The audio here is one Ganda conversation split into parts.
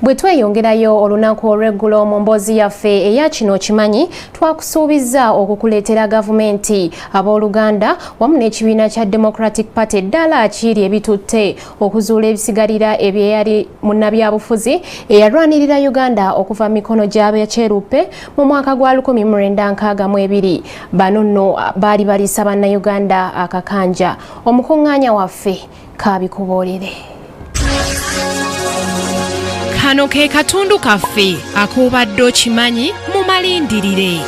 Bwe tweyongerayo olunaku olw'eggulo mu mboozi yaffe eya kino kimanyi twakusuubizza okukuleetera gavumenti abooluganda wamu n'ekibiina kya Democratic Party eddala kiri ebitutte okuzuula ebisigalira ebyeyali munnabyabufuzi eyalwanirira Uganda okuva mikono gy'abakyeruppe mu mwaka gwa 1962. Bano nno baali baliisa bannayuganda akakanja. Omukungaanya waffe kaabikuboolere. Kano ke katundu kaffe ak'obadde okimanyi mu malindirire.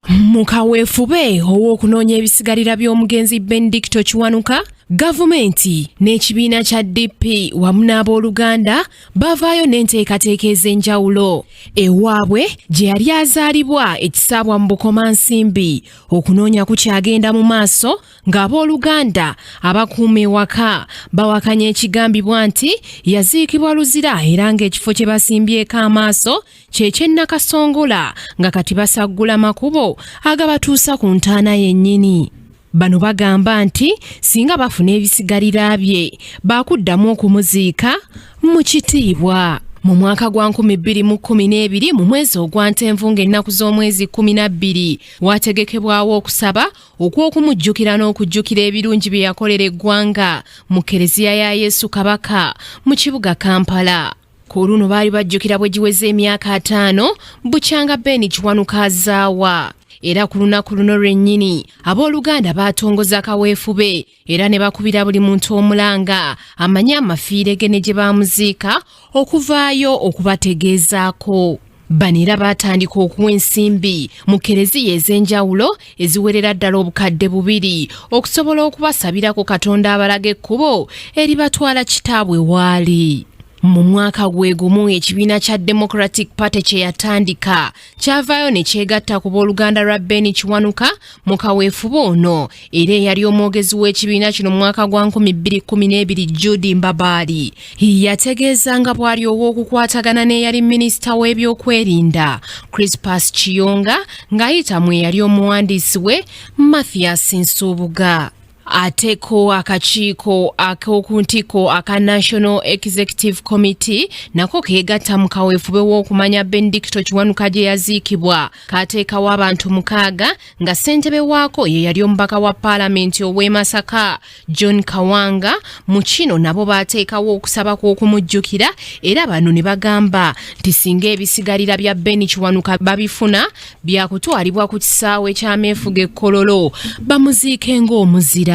Mu kaweefube ow'okunoonya ebisigalira by'omugenzi Benedicto Kiwanuka, gavumenti n'ekibiina kya DP wamu n'abooluganda bavaayo n'enteekateeka ez'enjawulo ewaabwe gye yali azaalibwa ekisaabwa mu Bukomansimbi. Okunoonya kukyagenda mu maaso ng'abooluganda abakuuma ewaka bawakanya ekigambibwa nti yaziikibwa luzira era ng'ekifo kye basimbyeko amaaso ky'eky'e Nakasongola nga kati basaggula makubo agabatuusa ku ntaana yennyini. Bano bagamba nti singa bafuna ebisigalira bye baakuddamu okumuziika mu kitiibwa. Mu mwaka gwa 2012 mu mwezi ogwa Ntenvu ng'ennaku z'omwezi 12 waategekebwawo okusaba okw'okumujjukira n'okujjukira ebirungi bye yakolera eggwanga mu Kereziya ya Yesu Kabaka mu kibuga Kampala. Ku luno baali bajjukira bwe giweze emyaka 5 bukyanga Ben Kiwanuka azaawa. Era ku lunaku luno lwennyini abooluganda baatongoza kaweefube era ne bakubira buli muntu omulanga amanye amafiire ge ne gye baamuziika okuvaayo okubategeezaako. Bano era baatandika okuwa ensimbi mu kereziya ez'enjawulo eziwerera ddala obukadde 2 okusobola okubasabirako Katonda abalaga ekkubo eribatwala kitaabwe waali. Mu mwaka gwe gumu ekibiina kya Democratic Party kye yatandika kyavaayo ne kyegatta ku booluganda lwa Ben Kiwanuka mu kaweefube ono era eyali omwogezi w'ekibiina kino mu mwaka gwa 2012 Judy Mbabaali yategeeza nga bw'ali ow'okukwatagana n'eyali minisita w'ebyokwerinda Crispus Kiyonga ng'ayitamu eyali omuwandiisi we Mathias Nsubuga. Ateko akakiiko ak'okuntiko aka National Executive Committee nako keegatta mu kaweefube w'okumanya Benedicto Kiwanuka gye yaziikibwa kaateekawo abantu 6 nga ssentebe waako ye yali omubaka wa paalamenti ow'e Masaka John Kawanga. Mu kino nabo baateekawo okusaba kw'okumujjukira era bano ne bagamba nti singa ebisigalira bya Ben Kiwanuka babifuna byakutwalibwa ku kisaawe ky'ameefuga e Kololo bamuziike ng'omuzira.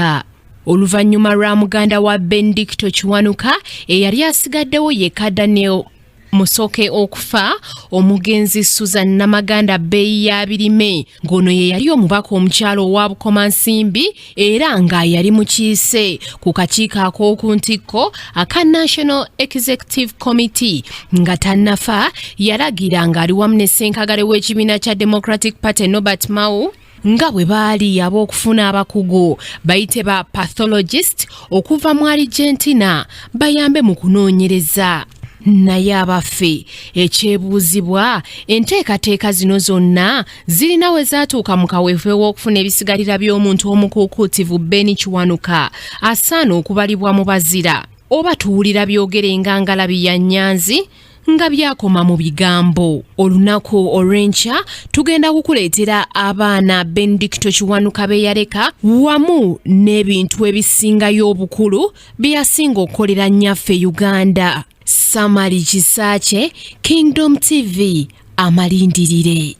Oluvannyuma lwa muganda wa Benedicto Kiwanuka eyali asigaddewo yekka Daniel Musoke okufa, omugenzi Susan Namaganda Bey y'abirime ng'ono ye yali omubaka omukyalo owa Bukomansimbi era nga yali mukiise ku kakiiko ak'okuntikko aka National Executive Committee nga tannafa yalagira ng'ali wamu ne ssenkagale w'ekibiina kya Democratic Party Norbert Mao nga bwe baali ab'okufuna abakugu bayite ba pathologist okuva mu Argentina bayambe mu kunoonyereza. Naye abaffe ekyebuuzibwa enteekateeka zino zonna zirina we zaatuuka mu kaweefube w'okufuna ebisigalira by'omuntu omukuukuutivu Ben Kiwanuka asaana okubalibwa mu bazira oba tuwulira byogere ng'angalabi ya Nyanzi nga byakoma mu bigambo. Olunaku olw'enkya tugenda kukuleetera abaana Benedicto Kiwanuka be yaleka wamu n'ebintu ebisingayo obukulu bye yasinga okukolera nnyaffe Uganda. Samali Kisaache, Kingdom TV, amalindirire.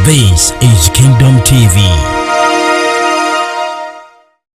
This is Kingdom TV.